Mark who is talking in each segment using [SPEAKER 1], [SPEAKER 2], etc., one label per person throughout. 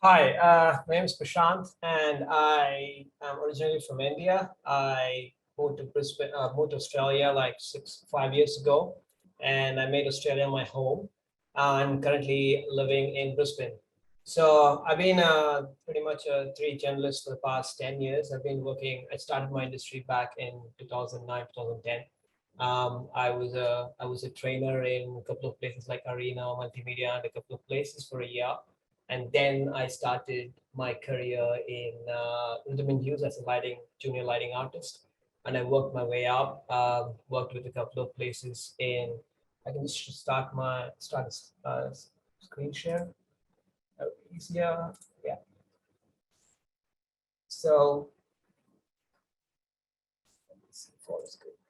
[SPEAKER 1] Hi, my name is Prashanth, and I am originally from India. I moved to Brisbane, moved to Australia like 5 years ago, and I made Australia my home. I'm currently living in Brisbane. So I've been pretty much a trade journalist for the past 10 years. I've been working. I started my industry back in 2009, 2010. I was a trainer in a couple of places like Arena, Multimedia, and a couple of places for a year. And then I started my career in rhythm and hues as a junior lighting artist. And I worked my way up, worked with a couple of places I can just start a screen share. Easier. Yeah. So,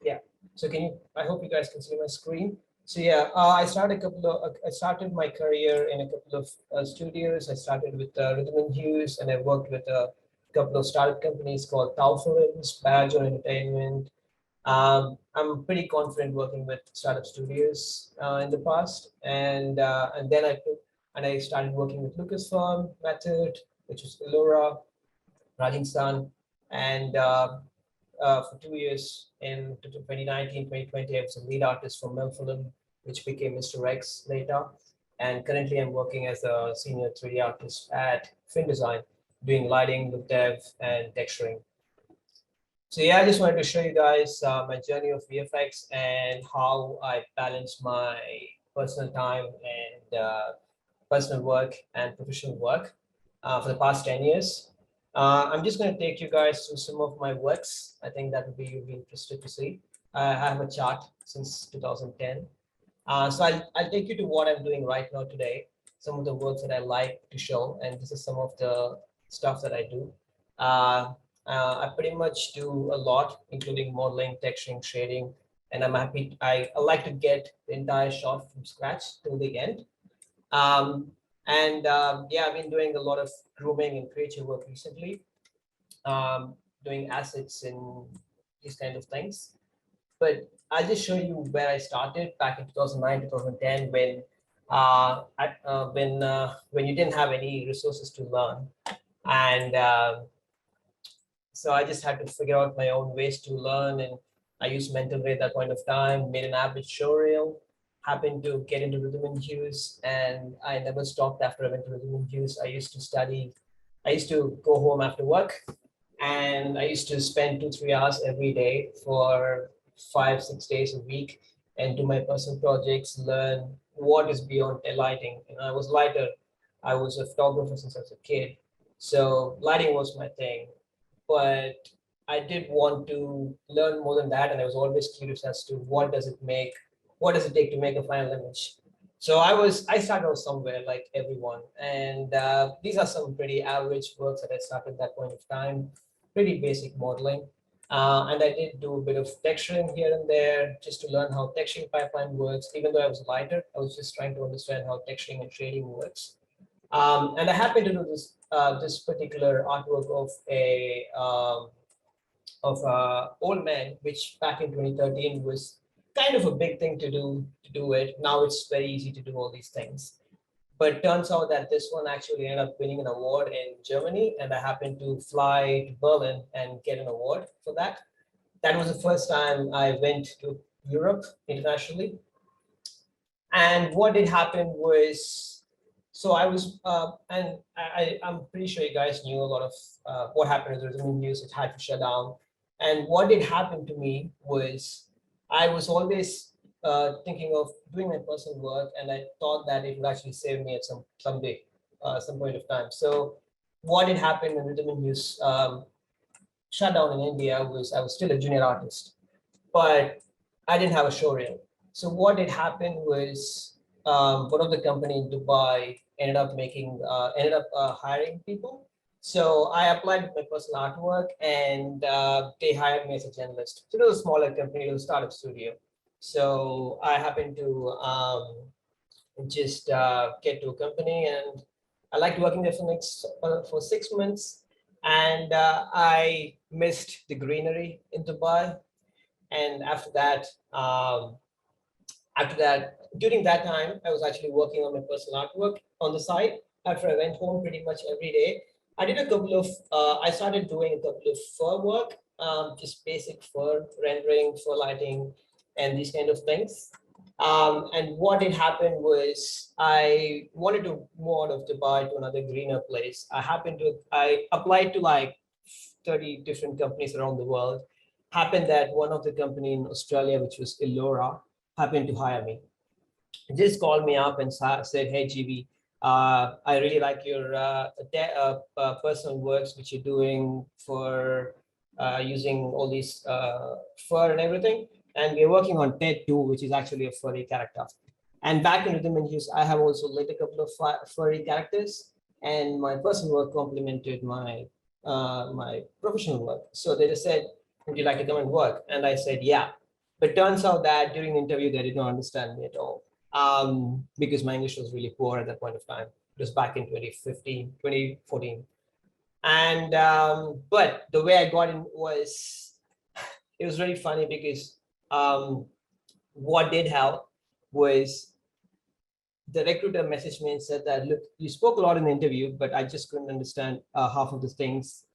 [SPEAKER 1] yeah. So I hope you guys can see my screen. So yeah, I started my career in a couple of studios. I started with Rhythm and Hues, and I worked with a couple of startup companies called Tau Films, Badger Entertainment. I'm pretty confident working with startup studios in the past, and then I started working with Lucasfilm Method, which is Allura, Rajasthan, and for 2 years in 2019, 2020, I was a lead artist for Melfilm, which became Mr. X later. And currently I'm working as a senior 3D artist at FinDesign, doing lighting, look dev, and texturing. So yeah, I just wanted to show you guys my journey of VFX and how I balance my personal time and personal work and professional work for the past 10 years. I'm just going to take you guys through some of my works. I think that would be you'll be interested to see. I have a chart since 2010. So I'll take you to what I'm doing right now today, some of the works that I like to show, and this is some of the stuff that I do. I pretty much do a lot, including modeling, texturing, shading, and I like to get the entire shot from scratch till the end. Um, yeah, I've been doing a lot of grooming and creative work recently, doing assets and these kind of things. But I'll just show you where I started back in 2009, 2010, when you didn't have any resources to learn. And so I just had to figure out my own ways to learn. And I used Mental Ray at that point of time, made an average showreel, happened to get into rhythm and hues, and I never stopped after I went to rhythm and hues. I used to go home after work, and I used to spend 2, 3 hours every day for 5, 6 days a week and do my personal projects, learn what is beyond lighting. And I was lighter. I was a photographer since I was a kid. So lighting was my thing. But I did want to learn more than that. And I was always curious as to what does it take to make a final image? So I started out somewhere like everyone. And these are some pretty average works that I started at that point of time, pretty basic modeling. And I did do a bit of texturing here and there just to learn how texturing pipeline works. Even though I was lighter, I was just trying to understand how texturing and shading works. And I happened to do this particular artwork of old man, which back in 2013 was kind of a big thing to do it. Now it's very easy to do all these things. But it turns out that this one actually ended up winning an award in Germany, and I happened to fly to Berlin and get an award for that. That was the first time I went to Europe internationally. And what did happen was, so I was, and I'm pretty sure you guys knew a lot of what happened with the Rhythm News. It had to shut down. And what did happen to me was I was always thinking of doing my personal work, and I thought that it would actually save me at some point of time. So what did happen when Rhythm News shut down in India was I was still a junior artist, but I didn't have a showreel. So what did happen was one of the company in Dubai ended up hiring people. So I applied with my personal artwork, and they hired me as a journalist. So it was a smaller company, it was a startup studio. So I happened to just get to a company, and I liked working there for 6 months. And I missed the greenery in Dubai. And after that, during that time, I was actually working on my personal artwork on the side. after I went home pretty much every day, I did a couple of, I started doing a couple of fur work, just basic fur rendering, fur lighting, and these kind of things. And what had happened was I wanted to move out of Dubai to another greener place. I applied to like 30 different companies around the world. Happened that one of the company in Australia, which was Illora, happened to hire me. Just called me up and said, "Hey, GB, I really like your personal works which you're doing for using all these fur and everything. And we're working on TED 2, which is actually a furry character. And back in Rhythm and Hues, I have also lit a couple of furry characters, and my personal work complemented my professional work. So they just said, "Would you like to come and work?" And I said, "Yeah." But turns out that during the interview, they did not understand me at all, because my English was really poor at that point of time. It was back in 2015, 2014. And but the way I got in was, it was really funny because what did help was the recruiter messaged me and said that, "Look, you spoke a lot in the interview, but I just couldn't understand half of the things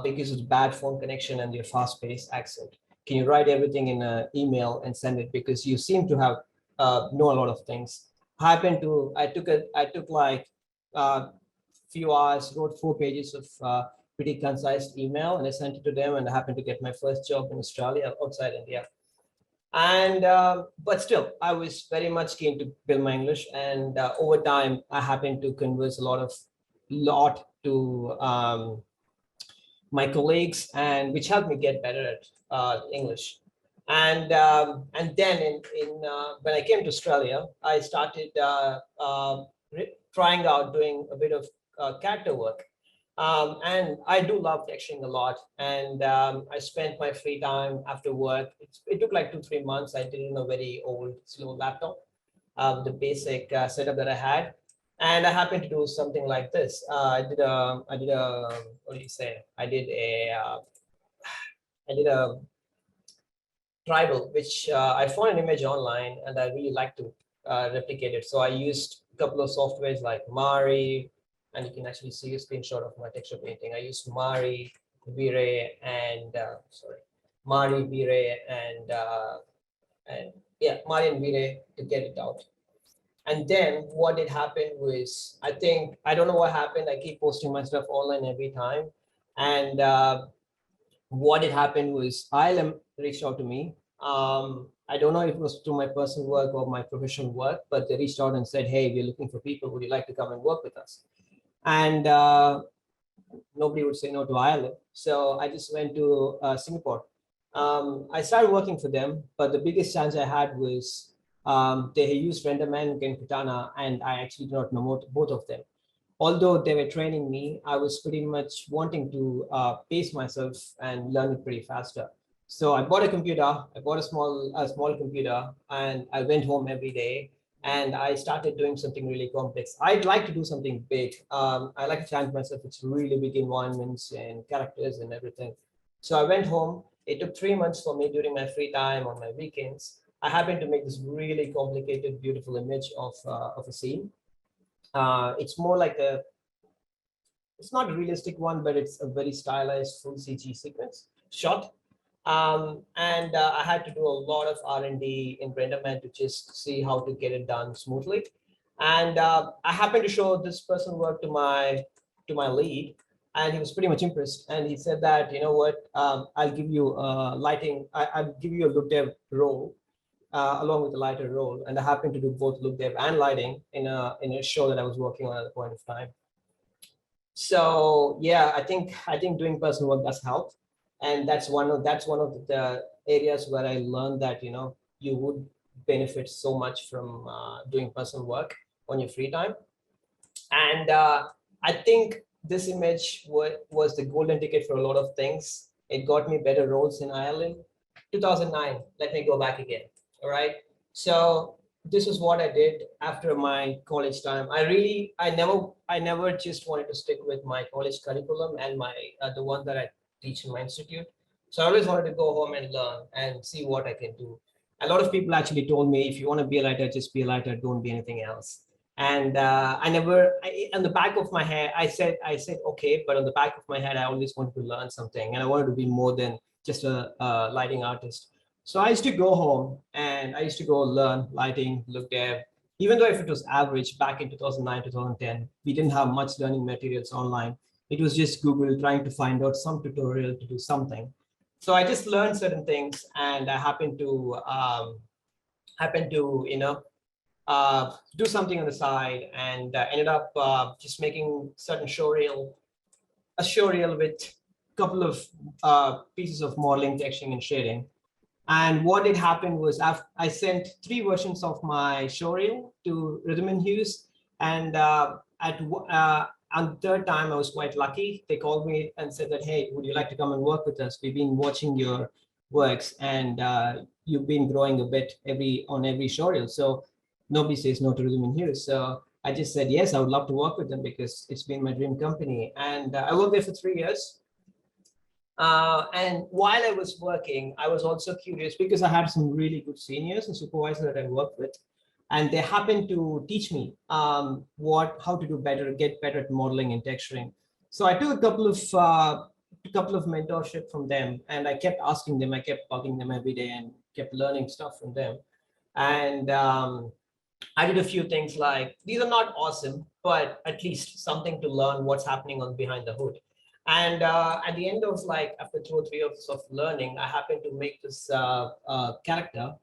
[SPEAKER 1] because of the bad phone connection and your fast-paced accent. Can you write everything in an email and send it, because you seem to have know a lot of things." I took like a few hours, wrote 4 pages of pretty concise email, and I sent it to them, and I happened to get my first job in Australia, outside India. And but still, I was very much keen to build my English, and over time I happened to converse a lot to my colleagues, and which helped me get better at English. And then when I came to Australia, I started trying out doing a bit of character work. And I do love texturing a lot. And I spent my free time after work. It took like 2-3 months. I did it on a very old, slow laptop, the basic setup that I had. And I happened to do something like this. I did a, what do you say? I did a tribal, which I found an image online, and I really like to replicate it. So I used a couple of softwares like Mari, and you can actually see a screenshot of my texture painting. I used Mari, V-Ray, and Mari, V-Ray, and yeah, Mari and V-Ray to get it out. And then what did happen was, I don't know what happened. I keep posting my stuff online every time. And what had happened was ILM reached out to me. I don't know if it was through my personal work or my professional work, but they reached out and said, "Hey, we're looking for people. Would you like to come and work with us?" And nobody would say no to ILM. So I just went to Singapore. I started working for them, but the biggest challenge I had was they used RenderMan and Katana, and I actually did not know both of them. Although they were training me, I was pretty much wanting to pace myself and learn it pretty faster. So I bought a computer. I bought a small computer, and I went home every day, and I started doing something really complex. I'd like to do something big. I like to challenge myself with really big environments and characters and everything. So I went home. It took 3 months for me during my free time on my weekends. I happened to make this really complicated, beautiful image of a scene. It's more like it's not a realistic one, but it's a very stylized full CG sequence shot. And I had to do a lot of R&D in RenderMan to just see how to get it done smoothly. And I happened to show this person work to my lead, and he was pretty much impressed. And he said that, "You know what, I'll give you lighting, I'll give you a look dev role along with the lighter role." And I happened to do both look dev and lighting in a show that I was working on at the point of time. So yeah, I think doing personal work does help, and that's one of the areas where I learned that you would benefit so much from doing personal work on your free time. And I think this image was the golden ticket for a lot of things. It got me better roles in Ireland. 2009. Let me go back again. All right. So this is what I did after my college time. I never just wanted to stick with my college curriculum and the one that I teach in my institute. So I always wanted to go home and learn and see what I can do. A lot of people actually told me, if you want to be a writer, just be a writer, don't be anything else. And on the back of my head, I said, okay, but on the back of my head, I always wanted to learn something, and I wanted to be more than just a lighting artist. So I used to go home and I used to go learn lighting, look there. Even though if it was average back in 2009, 2010, we didn't have much learning materials online. It was just Google trying to find out some tutorial to do something. So I just learned certain things, and I happened to do something on the side, and ended up just making certain a showreel with a couple of pieces of modeling, texturing, and shading. And what did happen was I sent 3 versions of my showreel to Rhythm and Hues, and on the third time I was quite lucky. They called me and said that, hey, would you like to come and work with us? We've been watching your works, and you've been growing a bit on every showreel. So nobody says no to Rhythm and Hues. So I just said yes, I would love to work with them because it's been my dream company. And I worked there for 3 years. And while I was working, I was also curious because I had some really good seniors and supervisors that I worked with, and they happened to teach me how to do better, get better at modeling and texturing. So I took a couple of mentorship from them, and I kept asking them, I kept bugging them every day, and kept learning stuff from them. And I did a few things like, these are not awesome, but at least something to learn what's happening on behind the hood. And at the end of after 2 or 3 years of learning, I happened to make this character.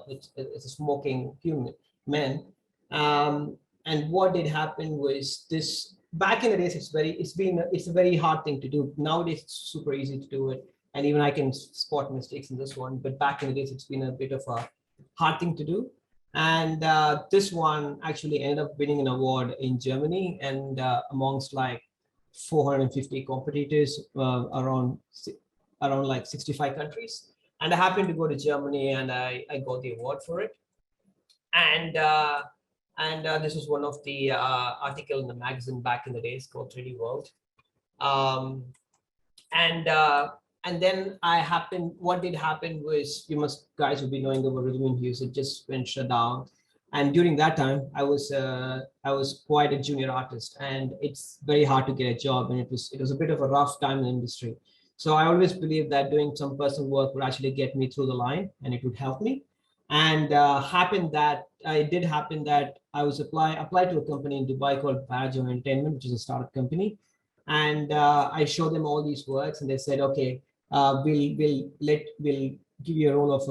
[SPEAKER 1] It's a smoking human man. And what did happen was this. Back in the days, it's a very hard thing to do. Nowadays, it's super easy to do it, and even I can spot mistakes in this one. But back in the days, it's been a bit of a hard thing to do. And this one actually ended up winning an award in Germany, and amongst 450 competitors around 65 countries. And I happened to go to Germany, and I got the award for it. And this was one of the article in the magazine back in the days called 3D World. And then what did happen was, you guys will be knowing about Rhythm and Hues, it just went shut down. And during that time, I was quite a junior artist, and it's very hard to get a job, and it was a bit of a rough time in the industry. So I always believed that doing some personal work would actually get me through the line, and it would help me. And it did happen that I was applied to a company in Dubai called Parajo Entertainment, which is a startup company. And I showed them all these works, and they said, okay, we'll give you a role of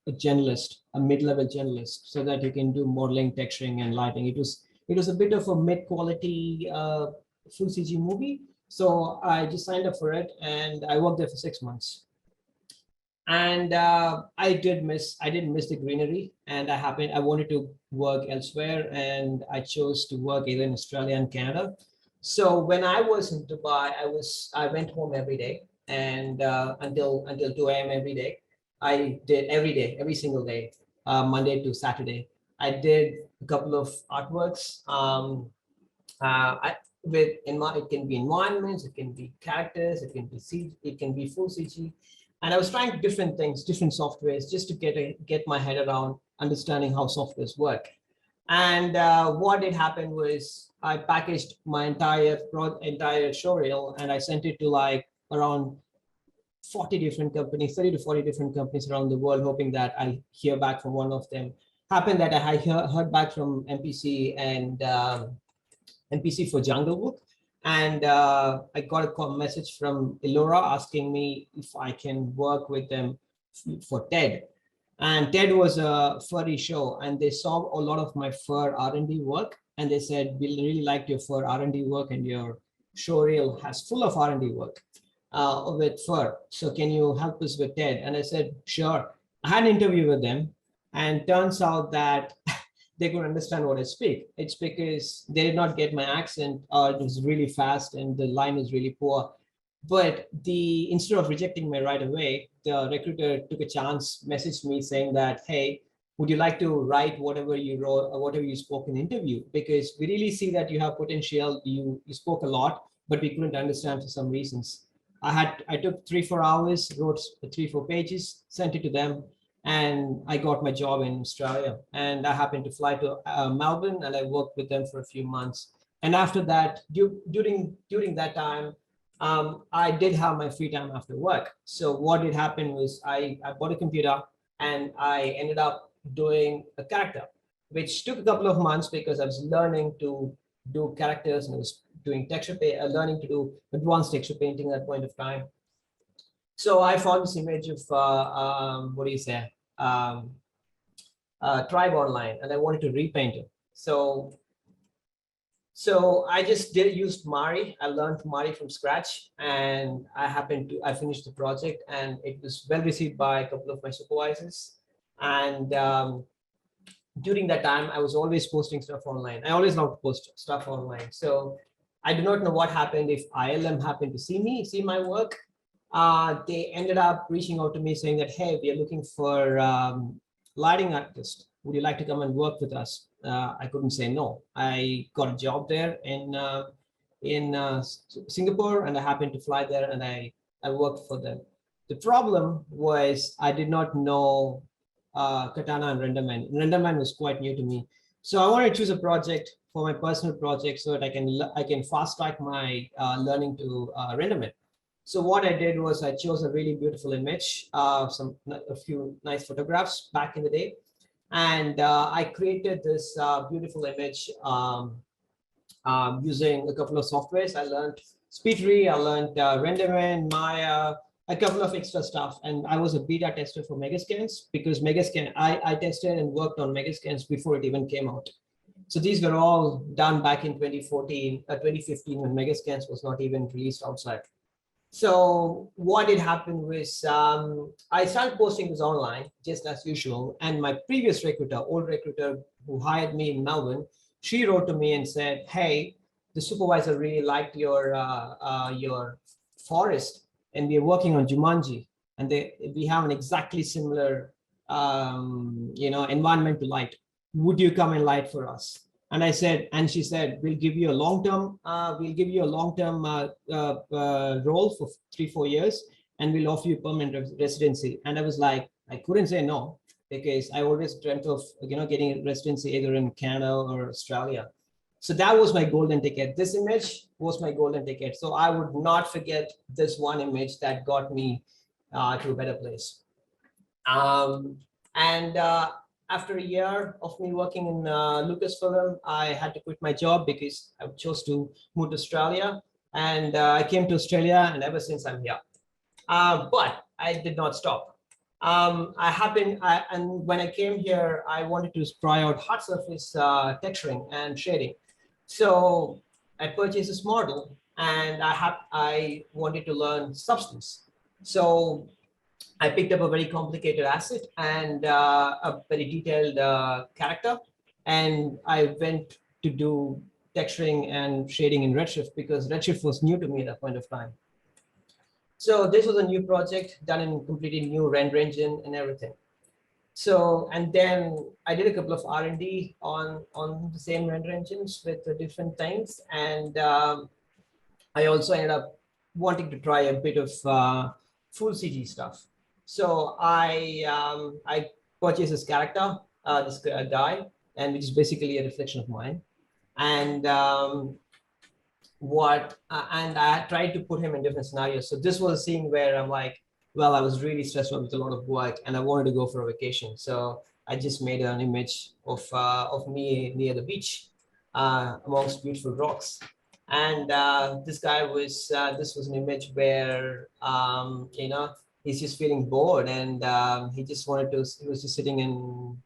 [SPEAKER 1] a journalist, a mid-level journalist, so that you can do modeling, texturing, and lighting. It was a bit of a mid-quality full CG movie. So I just signed up for it, and I worked there for 6 months. And I didn't miss the greenery, and I wanted to work elsewhere, and I chose to work either in Australia and Canada. So when I was in Dubai, I went home every day, and until 2 a.m. every day. I did every single day, Monday to Saturday. I did a couple of artworks. It can be environments, it can be characters, it can be full CG. And I was trying different things, different softwares, just to get my head around understanding how softwares work. And what did happen was, I packaged my entire showreel, and I sent it to around 40 different companies, 30 to 40 different companies around the world, hoping that I'll hear back from one of them. Happened that I heard back from MPC and MPC for Jungle Book. And I got a message from Elora asking me if I can work with them for TED. And TED was a furry show, and they saw a lot of my fur R&D work, and they said, we really liked your fur R&D work, and your showreel has full of R&D work with fur. So can you help us with TED? And I said, sure. I had an interview with them, and turns out that they could understand what I speak. It's because they did not get my accent, or it was really fast and the line was really poor. But instead of rejecting me right away, the recruiter took a chance, messaged me saying that, hey, would you like to write whatever you wrote or whatever you spoke in the interview? Because we really see that you have potential. You spoke a lot, but we couldn't understand for some reasons. I took 3-4 hours, wrote 3-4 pages, sent it to them. and I got my job in Australia. And I happened to fly to Melbourne, and I worked with them for a few months. And after that, during that time, I did have my free time after work. So what did happen was I bought a computer, and I ended up doing a character, which took a couple of months because I was learning to do characters, and I was doing learning to do advanced texture painting at that point of time. So I found this image of what do you say, tribe online, and I wanted to repaint it. So I just used Mari. I learned Mari from scratch, and I finished the project, and it was well received by a couple of my supervisors. And during that time, I was always posting stuff online. I always loved to post stuff online. So I do not know what happened. If ILM happened to see my work, they ended up reaching out to me saying that, hey, we are looking for lighting artist. Would you like to come and work with us? I couldn't say no. I got a job there in Singapore, and I happened to fly there, and I worked for them. The problem was I did not know Katana and RenderMan. RenderMan was quite new to me. So I wanted to choose a project for my personal project so that I can fast track my learning to RenderMan. So what I did was I chose a really beautiful image, a few nice photographs back in the day. And I created this beautiful image using a couple of softwares. I learned SpeedRe, I learned RenderMan, Maya, a couple of extra stuff. And I was a beta tester for Megascans because I tested and worked on Megascans before it even came out. So these were all done back in 2015 when Megascans was not even released outside. So what did happen was I started posting this online just as usual. And my previous old recruiter who hired me in Melbourne, she wrote to me and said, hey, the supervisor really liked your forest, and we're working on Jumanji, and we have an exactly similar environment to light. Would you come and light for us? And I said, and she said, we'll give you a long-term role for 3-4 years, and we'll offer you permanent residency. And I was like, I couldn't say no, because I always dreamt of getting a residency either in Canada or Australia. So that was my golden ticket. This image was my golden ticket. So I would not forget this one image that got me to a better place. After a year of me working in Lucasfilm, I had to quit my job because I chose to move to Australia. And I came to Australia, and ever since I'm here. But I did not stop. And when I came here, I wanted to try out hard surface texturing and shading. So I purchased this model, and I wanted to learn substance. So I picked up a very complicated asset and a very detailed character, and I went to do texturing and shading in Redshift because Redshift was new to me at that point of time. So this was a new project done in completely new render engine and everything. So, and then I did a couple of R&D on the same render engines with different things. And I also ended up wanting to try a bit of full CG stuff. So I purchased this character, this guy, and which is basically a reflection of mine. And and I tried to put him in different scenarios. So this was a scene where I'm like, well, I was really stressed out with a lot of work, and I wanted to go for a vacation. So I just made an image of me near the beach amongst beautiful rocks. And this was an image where he's just feeling bored, and he was just sitting and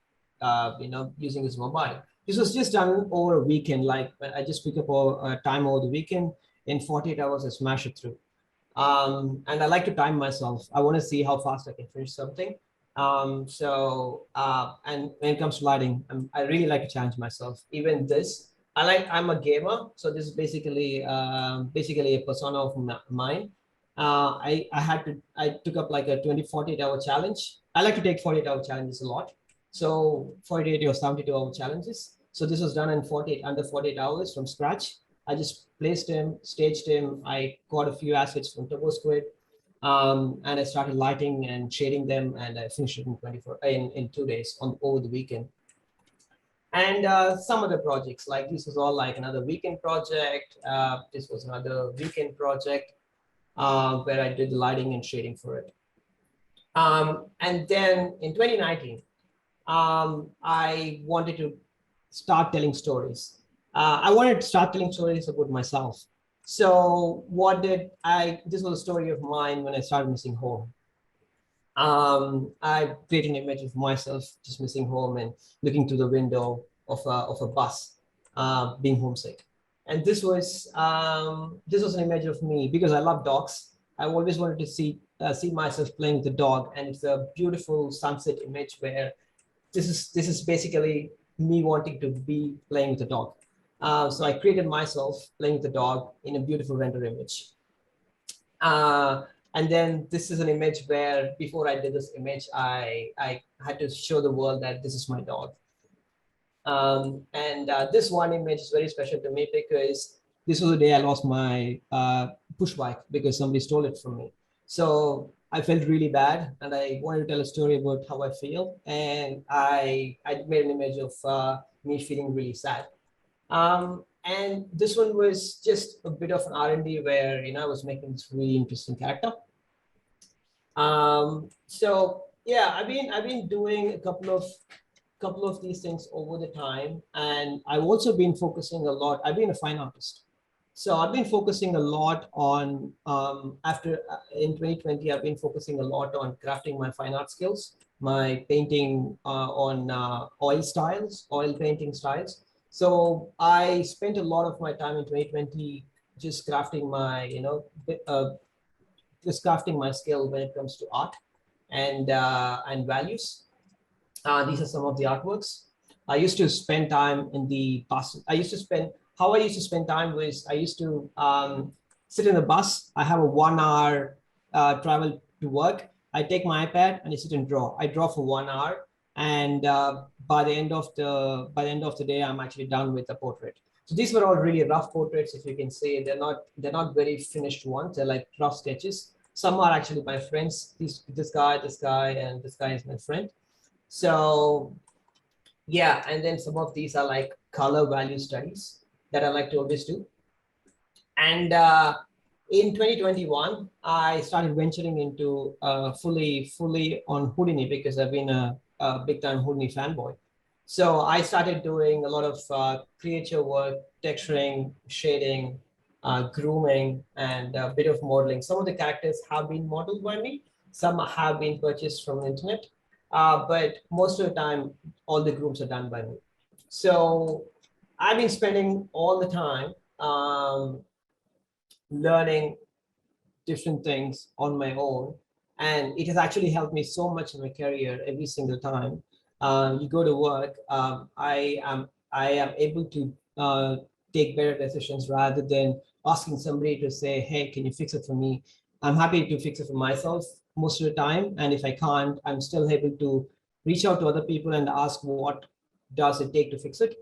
[SPEAKER 1] using his mobile. This was just done over a weekend. Like I just pick up time over the weekend. In 48 hours, I smash it through. And I like to time myself. I want to see how fast I can finish something. And when it comes to lighting, I really like to challenge myself. Even this, I'm a gamer, so this is basically a persona of mine. I took up like a 48-hour challenge. I like to take 48-hour challenges a lot. So 48 or 72-hour challenges. So this was done in under 48 hours from scratch. I just placed him, staged him. I got a few assets from TurboSquid, And I started lighting and shading them, and I finished it in 2 days over the weekend. And some other projects, like this was all like another weekend project. This was another weekend project where I did the lighting and shading for it. And then in 2019, I wanted to start telling stories. I wanted to start telling stories about myself. So this was a story of mine when I started missing home. I created an image of myself just missing home and looking through the window of a bus, being homesick. And this was an image of me because I love dogs. I always wanted to see myself playing with the dog, and it's a beautiful sunset image where this is basically me wanting to be playing with the dog. So I created myself playing with the dog in a beautiful render image. And then this is an image where before I did this image, I had to show the world that this is my dog. This one image is very special to me because this was the day I lost my push bike because somebody stole it from me. So I felt really bad, and I wanted to tell a story about how I feel. And I made an image of me feeling really sad. And this one was just a bit of an R&D where, I was making this really interesting character. So yeah, I've been doing a couple of these things over the time, and I've also been focusing a lot. I've been a fine artist, so I've been focusing a lot on in 2020. I've been focusing a lot on crafting my fine art skills, my painting on oil painting styles. So I spent a lot of my time in 2020 just crafting my, just crafting my skill when it comes to art and values. These are some of the artworks. I used to spend time in the bus. How I used to spend time was I used to sit in the bus. I have a 1 hour travel to work. I take my iPad and I sit and draw. I draw for 1 hour. And by the end of the day, I'm actually done with the portrait. So these were all really rough portraits, if you can say. They're not very finished ones. They're like rough sketches. Some are actually my friends. This guy, and this guy is my friend. So yeah, and then some of these are like color value studies that I like to always do. And in 2021, I started venturing into fully on Houdini because I've been a big time Houdini fanboy. So I started doing a lot of creature work, texturing, shading, grooming, and a bit of modeling. Some of the characters have been modeled by me. Some have been purchased from the internet. But most of the time, all the grooms are done by me. So I've been spending all the time learning different things on my own. And it has actually helped me so much in my career every single time. You go to work, I am able to take better decisions rather than asking somebody to say, hey, can you fix it for me? I'm happy to fix it for myself most of the time. And if I can't, I'm still able to reach out to other people and ask what does it take to fix it,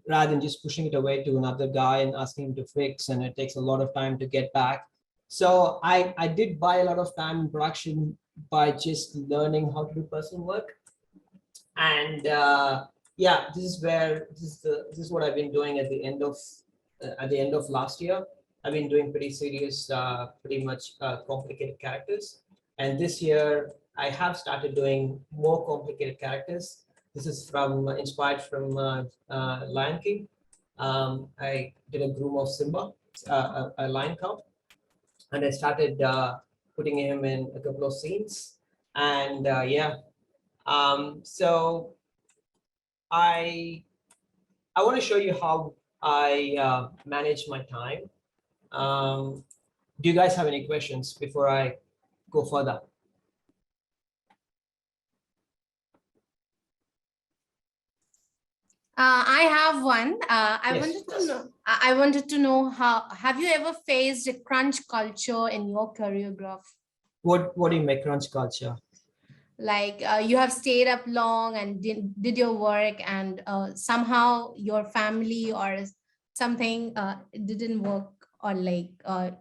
[SPEAKER 1] rather than just pushing it away to another guy and asking him to fix. And it takes a lot of time to get back. So I did buy a lot of time in production by just learning how to do personal work. And yeah, this is what I've been doing at the end of last year. I've been doing pretty serious, pretty much complicated characters. And this year I have started doing more complicated characters. This is inspired from Lion King. I did a groom of Simba, a lion cub, and I started putting him in a couple of scenes. And yeah, so I want to show you how I manage my time. Do you guys have any questions before I go further?
[SPEAKER 2] I have one. I
[SPEAKER 1] Yes.
[SPEAKER 2] wanted to know how have you ever faced a crunch culture in your career graph?
[SPEAKER 1] What do you make crunch culture?
[SPEAKER 2] Like you have stayed up long and did your work, and somehow your family or something didn't work or like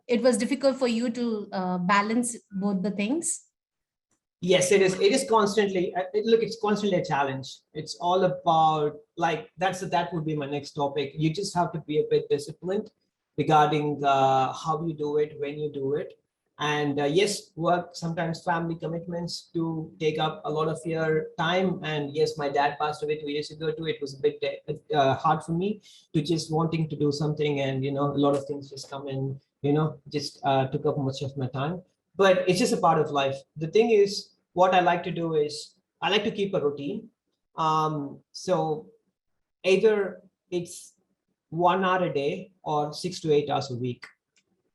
[SPEAKER 2] it was difficult for you to balance both the things?
[SPEAKER 1] Yes, it is. It is constantly. Look, it's constantly a challenge. It's all about like that would be my next topic. You just have to be a bit disciplined regarding how you do it, when you do it, and yes, work, sometimes family commitments do take up a lot of your time. And yes, my dad passed away 2 years ago too. It was a bit hard for me to just wanting to do something, and a lot of things just come in. Just took up much of my time, but it's just a part of life. The thing is, what I like to do is I like to keep a routine. So either it's 1 hour a day or 6 to 8 hours a week.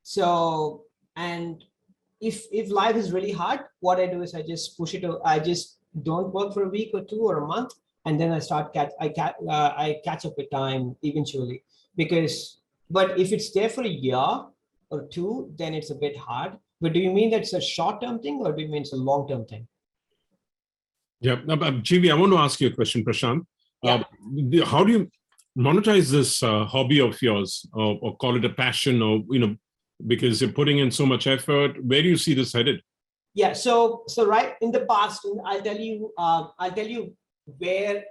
[SPEAKER 1] So, and if life is really hard, what I do is I just push it to, I just don't work for a week or two or a month, and then I catch up with time eventually. But if it's there for a year or two, then it's a bit hard. But do you mean that's a short-term thing, or do you mean it's a long-term thing?
[SPEAKER 3] Yeah, GV, I want to ask you a question, Prashanth.
[SPEAKER 1] Yeah.
[SPEAKER 3] How do you monetize this hobby of yours, or call it a passion, or because you're putting in so much effort? Where do you see this headed?
[SPEAKER 1] Yeah, so right in the past, I'll tell you where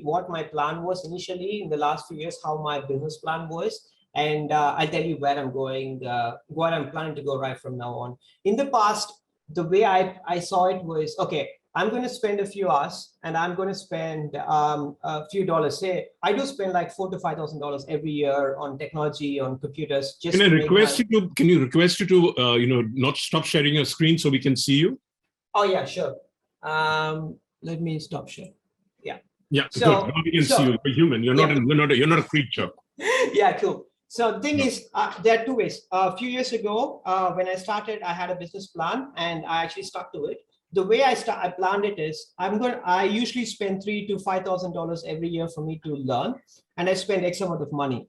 [SPEAKER 1] what my plan was initially in the last few years, how my business plan was, and I'll tell you where I'm going, what I'm planning to go right from now on. In the past, the way I saw it was, okay, I'm going to spend a few hours and I'm going to spend a few dollars. Say I do spend like $4,000 to $5,000 every year on technology, on computers. Just
[SPEAKER 3] can you request you to not stop sharing your screen so we can see you?
[SPEAKER 1] Oh yeah, sure. Let me stop sharing. Yeah.
[SPEAKER 3] Yeah. So now we can see you. You're human. You're not a creature.
[SPEAKER 1] Yeah, cool. So the thing is, there are two ways. A few years ago, when I started, I had a business plan and I actually stuck to it. The way I planned it is I usually spend $3,000 to $5,000 every year for me to learn, and I spend X amount of money,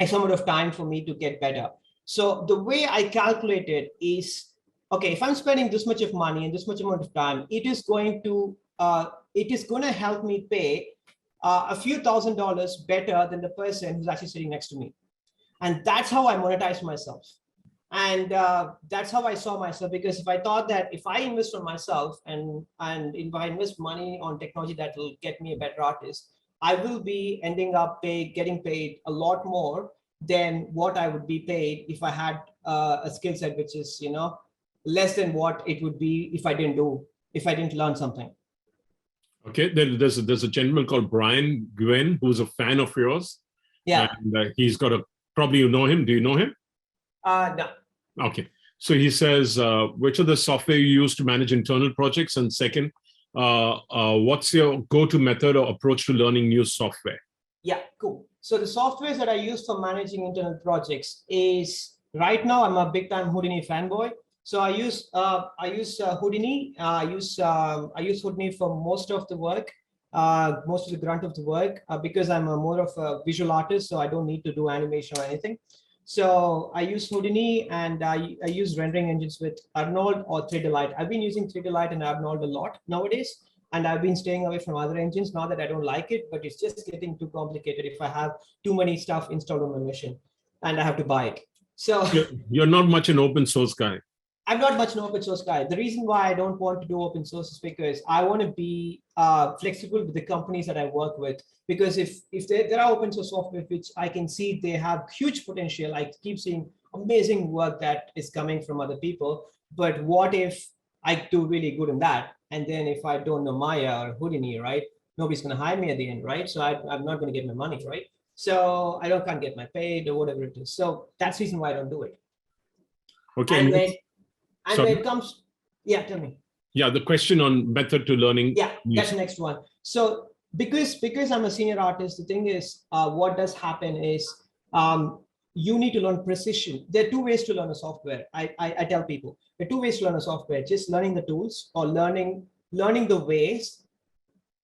[SPEAKER 1] X amount of time for me to get better. So the way I calculate it is, okay, if I'm spending this much of money and this much amount of time, it is going to help me pay a few $1,000s better than the person who's actually sitting next to me. And that's how I monetize myself. And that's how I saw myself, because if I thought that if I invest on myself and if I invest money on technology that will get me a better artist, I will be ending up getting paid a lot more than what I would be paid if I had a skill set which is less than what it would be if I didn't learn something.
[SPEAKER 3] Okay, there's a gentleman called Brian Gwen who's a fan of yours.
[SPEAKER 1] Yeah,
[SPEAKER 3] and he's got probably you know him. Do you know him?
[SPEAKER 1] No.
[SPEAKER 3] Okay, so he says, which are the software you use to manage internal projects? And second, what's your go-to method or approach to learning new software?
[SPEAKER 1] Yeah, cool. So the softwares that I use for managing internal projects is, right now I'm a big time Houdini fanboy. So I use Houdini. I use Houdini for most of the work, most of the grunt of the work, because I'm more of a visual artist, so I don't need to do animation or anything. So I use Houdini, and I use rendering engines with Arnold or 3Delight. I've been using 3Delight and Arnold a lot nowadays, and I've been staying away from other engines. Not that I don't like it, but it's just getting too complicated if I have too many stuff installed on my machine and I have to buy it. So
[SPEAKER 3] you're not much an open source guy.
[SPEAKER 1] I'm not much an open source guy. The reason why I don't want to do open source is because I want to be flexible with the companies that I work with. Because if there are open source software which I can see they have huge potential, I keep seeing amazing work that is coming from other people. But what if I do really good in that, and then if I don't know Maya or Houdini, right? Nobody's going to hire me at the end, right? So I'm not going to get my money, right? So I can't get my paid or whatever it is. So that's the reason why I don't do it.
[SPEAKER 3] Okay.
[SPEAKER 1] And when it comes, yeah, tell me.
[SPEAKER 3] Yeah, the question on method to learning.
[SPEAKER 1] Yeah, that's the next one. So because I'm a senior artist, the thing is, what does happen is you need to learn precision. There are two ways to learn a software. I tell people there are two ways to learn a software: just learning the tools, or learning the ways,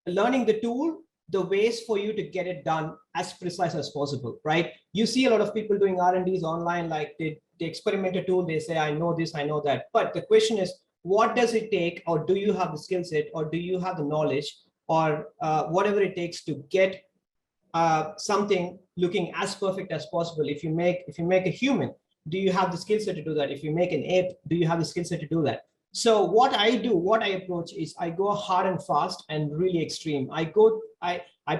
[SPEAKER 1] learning the tool, the ways for you to get it done as precise as possible, right? You see a lot of people doing R&Ds online, like they experiment a tool, they say, I know this, I know that. But the question is, what does it take, or do you have the skill set, or do you have the knowledge, or whatever it takes to get something looking as perfect as possible. If you make a human, do you have the skill set to do that? If you make an ape, do you have the skill set to do that? So what I approach is I go hard and fast and really extreme. I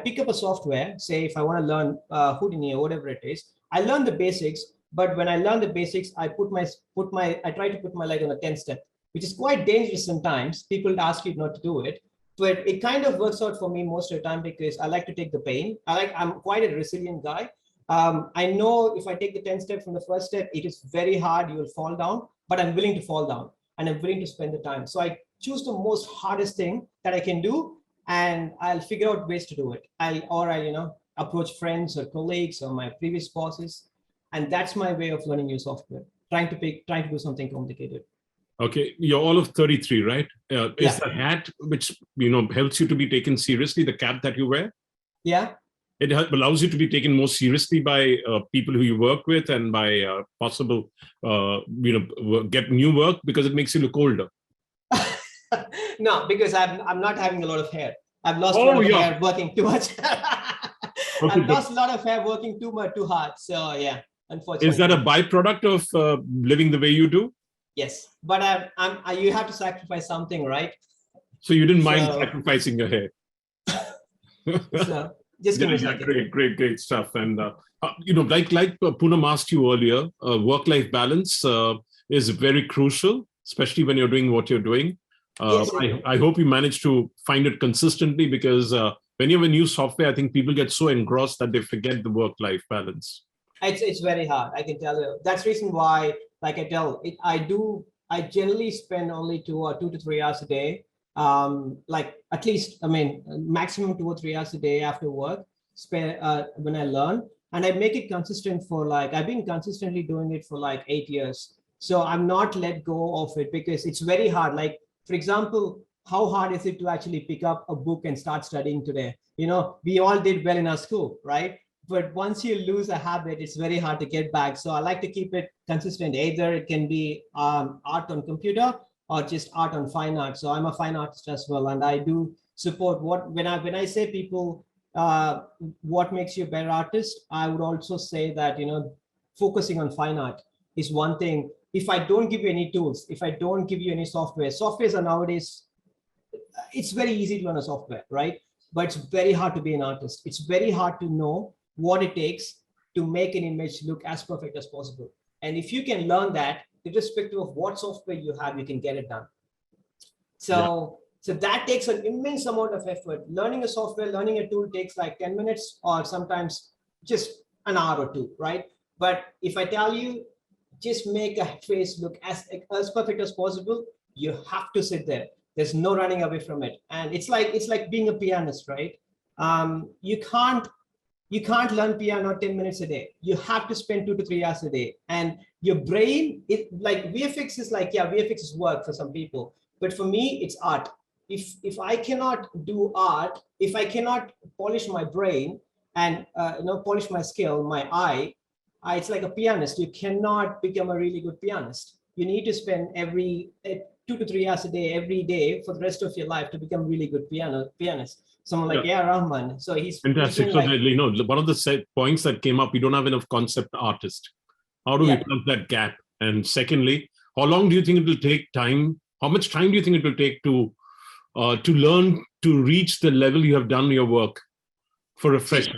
[SPEAKER 1] pick up a software, say if I want to learn Houdini or whatever it is, I learn the basics, but when I learn the basics, I try to put my leg on a 10 step, which is quite dangerous sometimes. People ask you not to do it, but it kind of works out for me most of the time because I like to take the pain. I'm quite a resilient guy. I know if I take the 10 steps from the first step, it is very hard, you will fall down, but I'm willing to fall down and I'm willing to spend the time. So I choose the most hardest thing that I can do, and I'll figure out ways to do it. I approach friends or colleagues or my previous bosses. And that's my way of learning new software, trying to do something complicated.
[SPEAKER 3] Okay, you're all of 33, right? Is the hat, which helps you to be taken seriously, the cap that you wear?
[SPEAKER 1] Yeah.
[SPEAKER 3] It allows you to be taken more seriously by people who you work with and by possible, get new work, because it makes you look older.
[SPEAKER 1] No, because I'm not having a lot of hair. I've lost a lot of hair working too much. I've lost a lot of hair working too hard. So yeah, unfortunately.
[SPEAKER 3] Is that a byproduct of living the way you do?
[SPEAKER 1] Yes, but you have to sacrifice something, right?
[SPEAKER 3] So you didn't mind sacrificing your hair.
[SPEAKER 1] So just give me a second.
[SPEAKER 3] Great stuff. And like Poonam asked you earlier, work-life balance is very crucial, especially when you're doing what you're doing.
[SPEAKER 1] Yes,
[SPEAKER 3] I hope you manage to find it consistently, because when you have a new software, I think people get so engrossed that they forget the work-life balance.
[SPEAKER 1] It's very hard, I can tell you. That's the reason why, like I generally spend only 2 to 3 hours a day. At least, maximum 2 or 3 hours a day after work, when I learn, and I make it consistent for I've been consistently doing it for 8 years. So I'm not let go of it because it's very hard. Like, for example, how hard is it to actually pick up a book and start studying today? We all did well in our school, right? But once you lose a habit, it's very hard to get back. So I like to keep it consistent. Either it can be art on computer or just art on fine art. So I'm a fine artist as well. And I do support when I say people, what makes you a better artist, I would also say that, focusing on fine art is one thing. If I don't give you any tools, if I don't give you any softwares are nowadays, it's very easy to learn a software, right? But it's very hard to be an artist. It's very hard to know what it takes to make an image look as perfect as possible. And if you can learn that, irrespective of what software you have, you can get it done. So that takes an immense amount of effort. Learning a software, learning a tool takes 10 minutes or sometimes just an hour or two, right? But if I tell you, just make a face look as perfect as possible, you have to sit there. There's no running away from it. And it's like being a pianist, right? You can't learn piano 10 minutes a day. You have to spend 2 to 3 hours a day. And your brain, VFX is VFX is work for some people. But for me, it's art. If I cannot do art, if I cannot polish my brain and polish my skill, my eye, it's like a pianist. You cannot become a really good pianist. You need to spend 2 to 3 hours a day, every day for the rest of your life to become a really good pianist. Someone like Rahman. So he's
[SPEAKER 3] fantastic. So one of the points that came up, we don't have enough concept artist. How do we plug that gap? And secondly, how long do you think it will take time? How much time do you think it will take to learn to reach the level you have done your work for a fresher?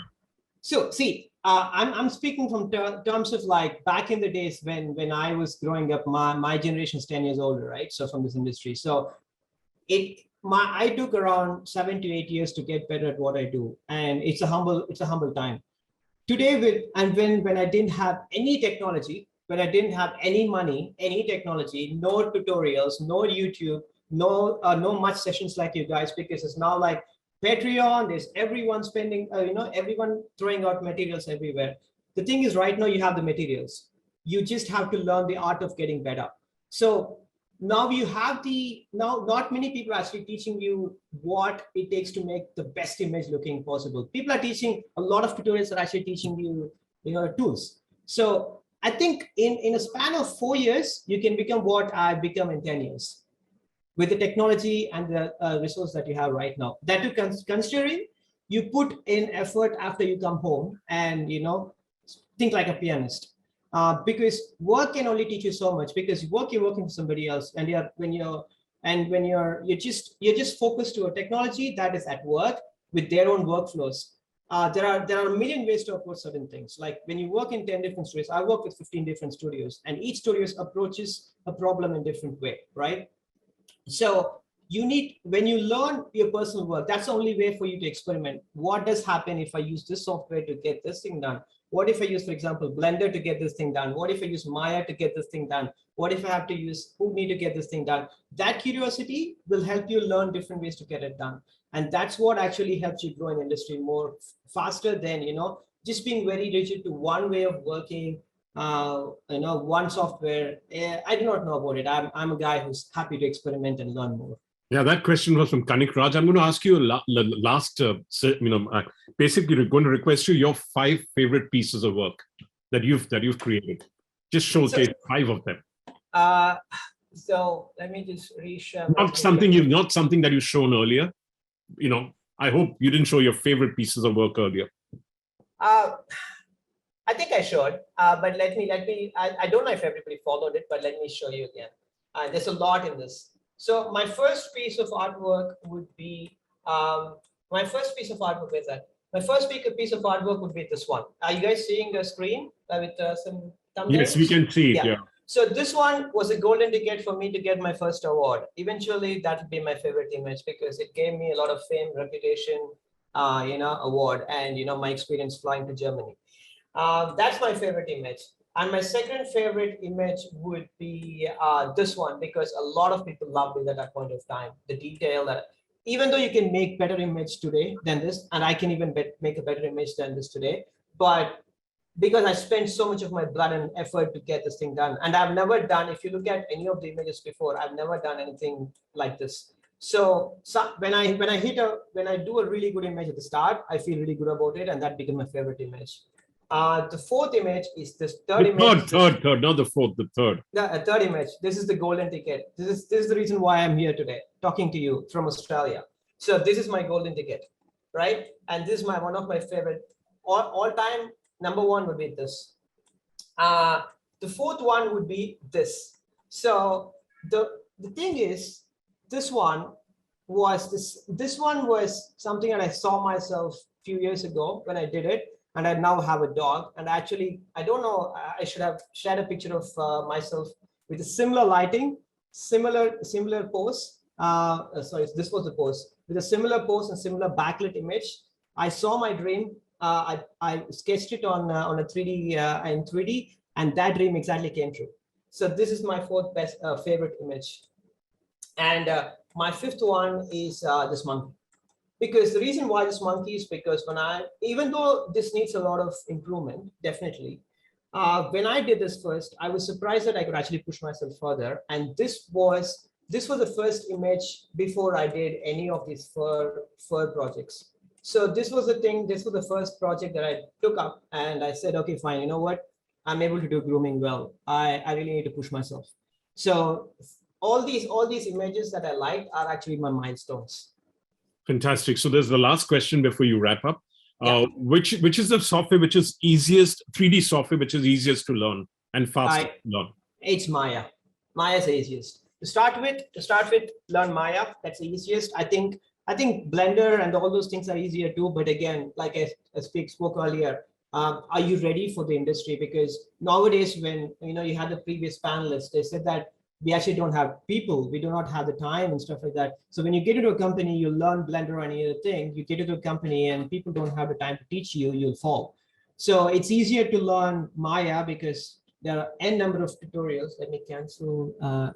[SPEAKER 1] I'm speaking from terms of back in the days when I was growing up. My generation is 10 years older, right? So from this industry, so I took around 7 to 8 years to get better at what I do, and it's a humble time. Today, when I didn't have any technology, when I didn't have any money, any technology, no tutorials, no YouTube, no much sessions like you guys, because it's now like Patreon, there's everyone spending, everyone throwing out materials everywhere. The thing is, right now you have the materials. You just have to learn the art of getting better. So now you have not many people are actually teaching you what it takes to make the best image looking possible. People are teaching, a lot of tutorials are actually teaching you, tools. So I think in a span of 4 years, you can become what I've become in 10 years. With the technology and the resource that you have right now. That too, considering you put in effort after you come home and, think like a pianist. Because work can only teach you so much, because you're working for somebody else, and you're just focused to a technology that is at work with their own workflows. There are a million ways to approach certain things. Like when you work in 10 different studios, I work with 15 different studios, and each studio approaches a problem in a different way, right? So when you learn your personal work, that's the only way for you to experiment. What does happen if I use this software to get this thing done? What if I use, for example, Blender to get this thing done? What if I use Maya to get this thing done? What if I have to use Houdini to get this thing done? That curiosity will help you learn different ways to get it done. And that's what actually helps you grow in industry more faster than, just being very rigid to one way of working, one software. I do not know about it. I'm a guy who's happy to experiment and learn more.
[SPEAKER 3] Yeah, that question was from Kanik Raj. I'm going to ask you basically we're going to request you your 5 favorite pieces of work that you've created. Just showcase 5 of them.
[SPEAKER 1] So let me just reshare.
[SPEAKER 3] Not something that you've shown earlier. I hope you didn't show your favorite pieces of work earlier.
[SPEAKER 1] I think I showed, but let me. I don't know if everybody followed it, but let me show you again. There's a lot in this. So my first piece of artwork would be My first piece of artwork would be this one. Are you guys seeing the screen with some thumbnails?
[SPEAKER 3] Yes, we can see it. Yeah.
[SPEAKER 1] So this one was a golden ticket for me to get my first award. Eventually, that would be my favorite image because it gave me a lot of fame, reputation, award, and my experience flying to Germany. That's my favorite image. And my second favorite image would be this one, because a lot of people loved it at that point of time. The detail that, even though you can make better image today than this, and I can even make a better image than this today, but because I spent so much of my blood and effort to get this thing done. And I've never done, if you look at any of the images before, I've never done anything like this. So when I do a really good image at the start, I feel really good about it, and that became my favorite image. The fourth image is this third image.
[SPEAKER 3] Third, not the fourth, the third.
[SPEAKER 1] The third image. This is the golden ticket. This is the reason why I'm here today, talking to you from Australia. So this is my golden ticket, right? And this is one of my favorite all-time. Number one would be this. The fourth one would be this. So the thing is, this one was something that I saw myself a few years ago when I did it. And I now have a dog. And actually, I don't know, I should have shared a picture of myself with a similar lighting, similar pose. Sorry, this was the pose. With a similar pose and similar backlit image. I saw my dream. I sketched it on a 3D in 3D, and that dream exactly came true. So this is my fourth best favorite image. And my fifth one is this monkey. Because the reason why this monkey is because even though this needs a lot of improvement, definitely, when I did this first, I was surprised that I could actually push myself further. And this was the first image before I did any of these fur projects. So this was the first project that I took up, and I said, okay, fine, you know what? I'm able to do grooming well. I really need to push myself. So all these images that I liked are actually my milestones.
[SPEAKER 3] Fantastic. So there's the last question before you wrap up.
[SPEAKER 1] Yeah.
[SPEAKER 3] Which is the software which is easiest, 3D software which is easiest to learn and fastest to learn?
[SPEAKER 1] It's Maya. Maya is the easiest. To start with, learn Maya. That's the easiest. I think Blender and all those things are easier too. But again, like I spoke earlier, are you ready for the industry? Because nowadays, when you had the previous panelists, they said that we actually don't have people. We do not have the time and stuff like that. So when you get into a company, you learn Blender or any other thing, you get into a company and people don't have the time to teach you, you'll fall. So it's easier to learn Maya because there are n number of tutorials. Let me cancel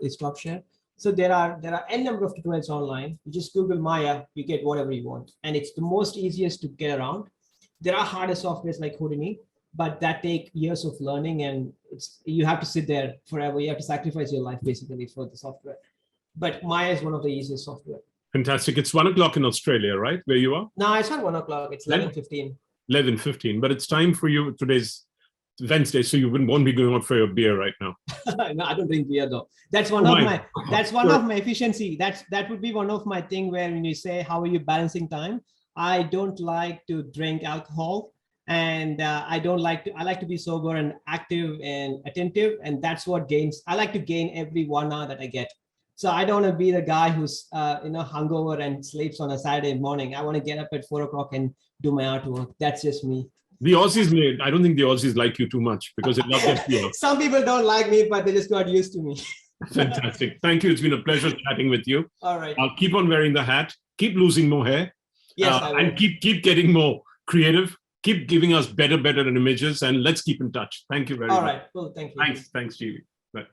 [SPEAKER 1] stop share. So there are n number of tutorials online. You just Google Maya, you get whatever you want. And it's the most easiest to get around. There are harder softwares like Houdini, but that take years of learning, and you have to sit there forever. You have to sacrifice your life basically for the software. But Maya is one of the easiest software.
[SPEAKER 3] Fantastic. It's 1 o'clock in Australia, right? Where you are?
[SPEAKER 1] No, it's not 1 o'clock. It's 11:15.
[SPEAKER 3] 11:15. But it's time for you. Today's Wednesday, so you won't be going out for your beer right now.
[SPEAKER 1] No, I don't drink beer though. That's one of my efficiency. That would be one of my thing where when you say how are you balancing time, I don't like to drink alcohol, and I like to be sober and active and attentive, and that's what gains. I like to gain every 1 hour that I get. So I don't want to be the guy who's hungover and sleeps on a Saturday morning. I want to get up at 4 o'clock and do my artwork. That's just me.
[SPEAKER 3] The Aussies, I don't think the Aussies like you too much because they love that fear.
[SPEAKER 1] Some people don't like me, but they just got used to me.
[SPEAKER 3] Fantastic. Thank you. It's been a pleasure chatting with you.
[SPEAKER 1] All right.
[SPEAKER 3] I'll keep on wearing the hat. Keep losing more hair.
[SPEAKER 1] Yes, I will.
[SPEAKER 3] And keep getting more creative. Keep giving us better images, and let's keep in touch. Thank you very much.
[SPEAKER 1] All right. Cool. Thank you.
[SPEAKER 3] Thanks, GV. Bye.